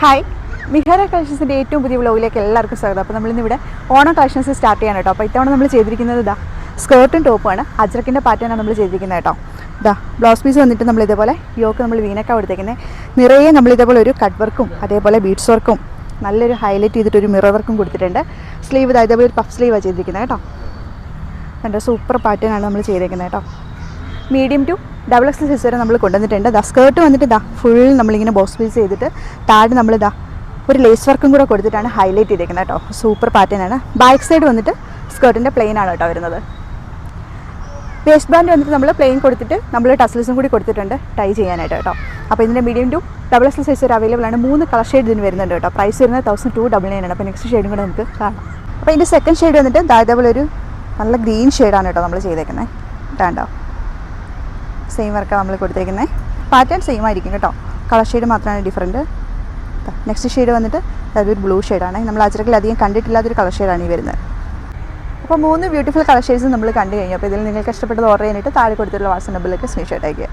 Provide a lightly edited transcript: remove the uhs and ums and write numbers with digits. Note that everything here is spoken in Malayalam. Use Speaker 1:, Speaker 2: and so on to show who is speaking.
Speaker 1: ഹായ്, മിഹാര കളക്ഷൻസിൻ്റെ ഏറ്റവും പുതിയ വ്ലോഗിലേക്ക് എല്ലാവർക്കും സ്വാഗതം. അപ്പോൾ നമ്മളിന്നിവിടെ ഓണം കളക്ഷൻസ് സ്റ്റാർട്ട് ചെയ്യാൻ കേട്ടോ. അപ്പോൾ ഇത്തവണ നമ്മൾ ചെയ്തിരിക്കുന്നത് സ്കേർട്ടും ടോപ്പുമാണ്. അജ്രക്കിൻ്റെ പാറ്റേണാണ് നമ്മൾ ചെയ്തിരിക്കുന്നത് കേട്ടോ. ബ്ലൗസ് പീസ് വന്നിട്ട് നമ്മൾ ഇതേപോലെ യോക്ക് നമ്മൾ വീനൊക്കെ കൊടുത്തേക്കുന്നത് നിറയെ നമ്മൾ ഇതേപോലെ ഒരു കട്ട് വർക്കും അതേപോലെ ബീഡ്സ് വർക്കും നല്ലൊരു ഹൈലൈറ്റ് ചെയ്തിട്ടൊരു മിറർ വർക്കും കൊടുത്തിട്ടുണ്ട്. സ്ലീവ് ഇതേപോലെ ഒരു പഫ് സ്ലീവാണ് ചെയ്തിരിക്കുന്നത് കേട്ടോ. നല്ല സൂപ്പർ പാറ്റേണാണ് നമ്മൾ ചെയ്തിരിക്കുന്നത് കേട്ടോ. Medium to double XL size വരെ നമ്മൾ കൊണ്ടുവന്നിട്ടുണ്ട്. സ്കേർട്ട് വന്നിട്ട് ഫുൾ നമ്മളിങ്ങനെ ബോക്സ് പീസ് ചെയ്തിട്ട് താഴെ നമ്മൾ ഒരു ലേസ് വർക്കും കൂടെ കൊടുത്തിട്ടാണ് ഹൈലൈറ്റ് ചെയ്തിരിക്കുന്നത് കേട്ടോ. സൂപ്പർ പാറ്റേണാണ്. ബാക്ക് സൈഡ് വന്നിട്ട് സ്കേർട്ടിൻ്റെ പ്ലെയിൻ ആണ് കേട്ടോ വരുന്നത്. വേസ്റ്റ് ബാൻഡ് വന്നിട്ട് നമ്മൾ പ്ലെയിൻ കൊടുത്തിട്ട് നമ്മൾ ടസൽസും കൂടി കൊടുത്തിട്ടുണ്ട് ടൈ ചെയ്യാനായിട്ട് കേട്ടോ. അപ്പോൾ ഇതിൻ്റെ medium to double XL size വരെ അവൈലബിൾ ആണ്. 3 കളർ ഷെയ്ഡ് ഇതിന് വരുന്നുണ്ട് കേട്ടോ. പ്രൈസ് വരുന്നത് 1299 ആണ്. അപ്പോൾ നെക്സ്റ്റ് ഷെയ്ഡും കൂടെ നമുക്ക് കാണാം. അപ്പോൾ ഇതിൻ്റെ സെക്കൻഡ് ഷെയ്ഡ് വന്നിട്ട് ഇതേപോലെ ഒരു നല്ല ഗ്രീൻ ഷെയ്ഡാണ് കേട്ടോ നമ്മൾ ചെയ്തേക്കുന്നത്. ഇതാണ്ടോ സെയിം വർക്കാണ് നമ്മൾ കൊടുത്തേക്കുന്നത്. പാറ്റേൺ സെയിം ആയിരിക്കും കേട്ടോ, കളർ ഷെയ്ഡ് മാത്രമാണ് ഡിഫറൻറ്റ്. നെക്സ്റ്റ് ഷെയ്ഡ് വന്നിട്ട് അതൊരു ബ്ലൂ ഷെയ്ഡാണ്. നമ്മൾ അജ്രക്കിൽ അധികം കണ്ടിട്ടില്ലാത്തൊരു കളർ ഷെയ്ഡാണ് ഈ വരുന്നത്. അപ്പോൾ 3 ബ്യൂട്ടിഫുൾ കളർ ഷെയ്ഡ്സ് നമ്മൾ കണ്ടു കഴിഞ്ഞു. അപ്പോൾ ഇതിൽ നിങ്ങൾക്ക് ഇഷ്ടപ്പെട്ടത് ഓർഡർ ചെയ്യാനായിട്ട് താഴെ കൊടുത്തിട്ടുള്ള വാട്സ്ആപ്പ് നമ്പറിലേക്ക് സ്ക്രീൻഷോട്ട് അയക്കുക.